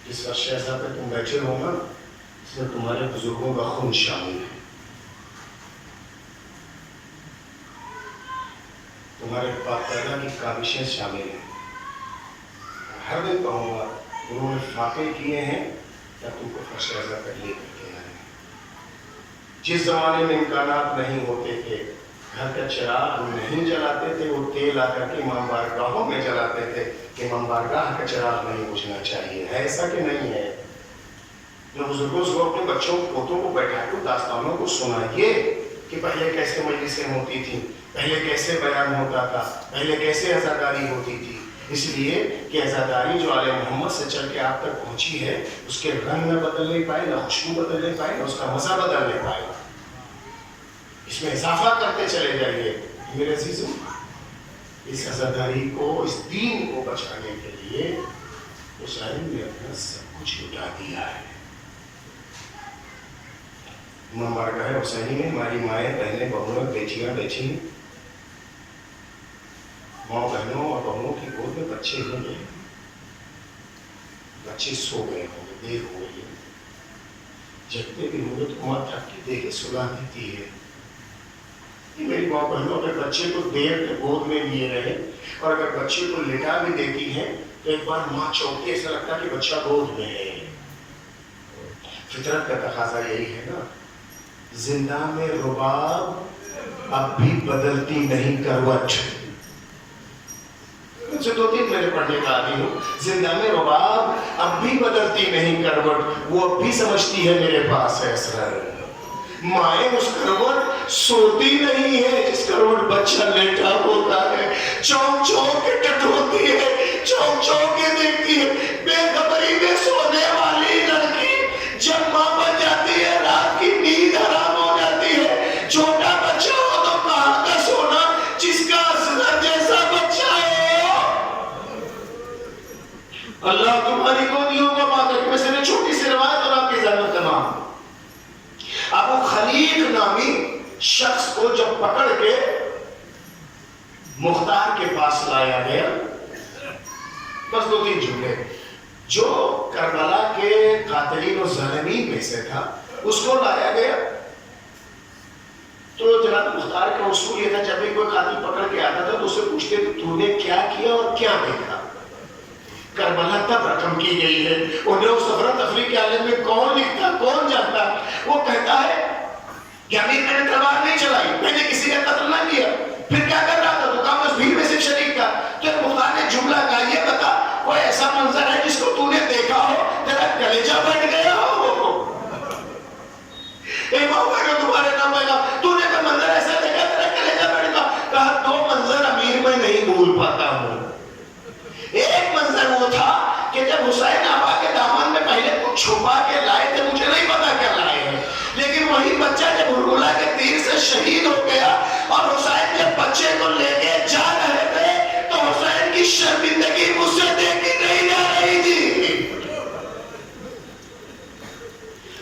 جس وقت شہزاد پہ تم بیٹھے ہو نا, اس میں تمہارے بزرگوں کا خون شامل ہے, تمہارے باقاعدہ کی کاوشیں شامل ہیں. ہر دن کہوں گا انہوں نے فاتح کیے ہیں یا تم کو فرش رضا کر لے کر کے آئے. جس زمانے میں امکانات نہیں ہوتے تھے, گھر کا چراغ نہیں جلاتے تھے, وہ تیل آ کر کے امام بارگاہوں میں جلاتے تھے کہ امام بارگاہ کا چراغ نہیں بجھنا چاہیے. ہے ایسا کہ نہیں ہے؟ جو بزرگوں سے اپنے بچوں پوتوں کو بیٹھا کے داستانوں کو سنائیے کہ پہلے کیسے مجلسیں ہوتی تھیں، پہلے کیسے بیان ہوتا تھا، پہلے کیسے عزاداری ہوتی تھی. اس لیے کہ عزاداری جو آل محمد سے چل کے آپ تک پہنچی ہے، اس کے رنگ نہ بدل نہیں پائے، نہ خوشبو بدل نہیں پائے، نہ اس کا مزہ بدل نہیں پائے. اس میں اضافہ کرتے چلے جائیے. میرے عزیزوں، اس عزاداری کو، اس دین کو بچانے کے لیے حسین نے اپنا سب کچھ لٹا دیا ہے. امام بارگاہ حسینی میں ہماری مائیں، بہنیں، بہنیں، بیٹیاں بیٹھی ہیں. ماں بہنوں اور بہنوں کی گود میں بچے ہوں گے، بچے سو گئے ہوں گے، دیر ہو گئی ہے. جگتے بھی ہوں گے تو ماں تھک کے دے کے سلا دیتی ہے. میری ماں بہنوں اگر بچے کو دیر تک گود میں لیے رہے اور اگر بچے کو لٹا بھی دیتی ہے تو ایک بار ماں چوکتی، ایسا لگتا کہ بچہ گود میں ہے. فطرت کا تقاضا یہی ہے نا. زندہ میں رباب اب بھی بدلتی نہیں کروٹ. مجھے 2-3 مہینے پڑھنے کا عادی ہوں. زندہ میں رباب اب بھی بدلتی نہیں کروٹ، وہ اب بھی سمجھتی ہے میرے پاس ہے اسرار. مائیں اس کروٹ سوتی نہیں ہے جس کروٹ بچہ لیٹا ہوتا ہے. چونک چونک کے ٹٹوتی ہے، چونک چونک کے دیکھتی ہے. بے خبری میں سونے والی لڑکی جب ماں بن جاتی ہے، رات کی نیند حرام ہو جاتی ہے. چھوٹا بچہ ہو تو کہاں کا سونا جس کا اصغر جیسا بچہ ہو. اللہ تمہاری گودیوں کو ماتک میں سے چھوٹی سی روایت اور آپ کی زحمت تمام. ابو خلیق نامی شخص کو جب پکڑ کے مختار کے پاس لایا گیا، بس 2-3 جملے. جو کربلا کے قاتلین و ظالمین میں سے تھا اس کو لایا گیا. تو جناب مختار کا اصول یہ تھا جب بھی کوئی قاتل پکڑ کے آتا تھا تو اسے پوچھتے تو نے کیا کیا اور کیا دیکھا. کربلا تب رقم کی گئی ہے، انہیں اس افراتفری کے عالم میں کون لکھتا، کون جانتا. وہ کہتا ہے کہ امیر میں نے تلوار نہیں چلائی، میں نے کسی کا قتل نہ کیا. پھر کیا کر رہا تھا؟ تو کہا اس بھیڑ میں سے شریک تھا. تو ایک مختار نے جملہ کہا، یہ بتا کوئی ایسا منظر ہے جس کو تو نے دیکھا ہو تیرا کلیجہ بن گیا ہو. ایک موقع کو تمہارے نام آئے تو نے کوئی منظر ایسا دیکھا تیرا کلیجہ بن گیا. کہا 2 منظر امیر میں نہیں بھول پاتا ہوں. ایک منظر وہ تھا کہ جب حسین آبا کے دامن میں پہلے کچھ چھپا کے لائے تھے، مجھے نہیں پتا کیا لائے ہیں، لیکن وہی بچہ جب ہرملا کے تیر سے شہید ہو گیا اور حسین جب بچے کو لے کے جا رہے تھے تو حسین کی شرمندگی مجھ سے دیکھی نہیں جا رہی تھی.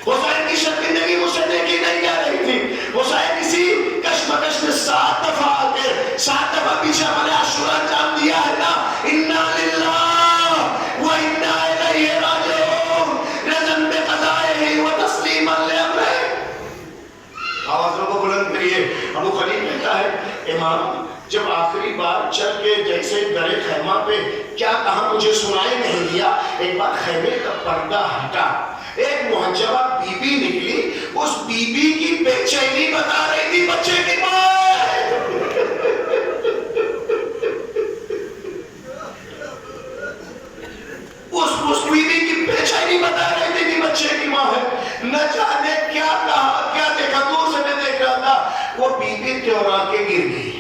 حسین کی شرمندگی مجھ سے دیکھی نہیں جا رہی تھی. حسین کسی کشمکش میں 7 دفعہ آ کے 7 دفعہ پیچھے ہمارے عاشورہ انجام دیا ہے نا. انا للہ و انا الیہ راجعون، رضا بقضائہ و تسلیما لامرہ. آوازوں کو بلند کریے. ابو خلیق کہتا ہے امام جب آخری بار چل کے جیسے در خیمہ پہ کیا کہا مجھے سنائی نہیں دیا. ایک بار خیمے کا پردہ ہٹا، ایک محجبہ بی بی نکلی. اس بی بی کی بے چینی بتا رہی تھی بچے کی ماں. اس بی بی کی بے چینی بتا رہی تھی کہ بچے کی ماں ہے. نہ جانے کیا کہا کیا دیکھا، دور سے میں دیکھ رہا تھا. وہ بی بی تیورا کے گر گئی.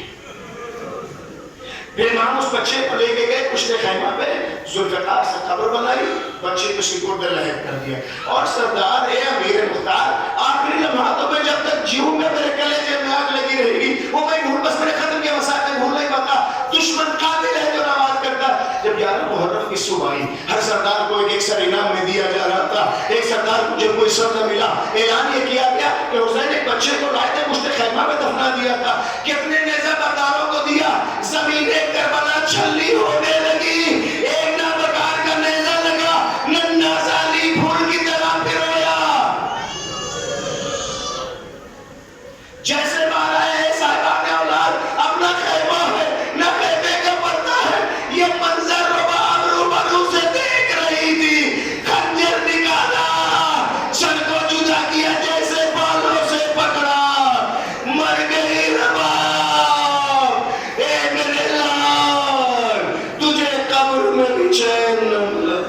پھر امام اس بچے کو لے کے گئے، کچھ نے خیمہ پہ ذوالفقار سے قبر بنائی، بچے کو سپرد لحد کر دیا. اور سردار اے امیر مختار، آخری لمحاتوں میں جب تک جیوں گا میرے کلیجے میں آگ لگی رہے گی. وہ میں بھول، بس میں نے ختم کیا مسائل میں بھول نہیں پاتا. دشمن قاتل ہے جو نماز کرتا. جب 11 محرم کی صبح آئی، ہر سردار کو ایک سر انعام میں دیا جا رہا تھا. ایک سردار کو جب کوئی سر نہ ملا، اعلان یہ کیا گیا کہ حسین ایک بچے کو لائے تھے، مجھ نے خیمہ میں دفنا دیا تھا. کتنے نیزہ برداروں کو دیا، زمین کربلا چھلی ہونے لگی. ایک نابکار کا نیزہ لگا، ننھا سالی پھول کی طرح پھرویا. جیسے مارا ہے صاحبان اولاد اپنا خیمہ ہے نہ خیمے کا پردہ ہے. یہ منظر رباب روبرو سے دیکھ رہی تھی. خنجر نکالا، سر کو جدا کیا، جیسے بالوں سے پکڑا. مر گئی رباب. اے میرے لال، تجھے قبر میں بھی چین نہ ملا.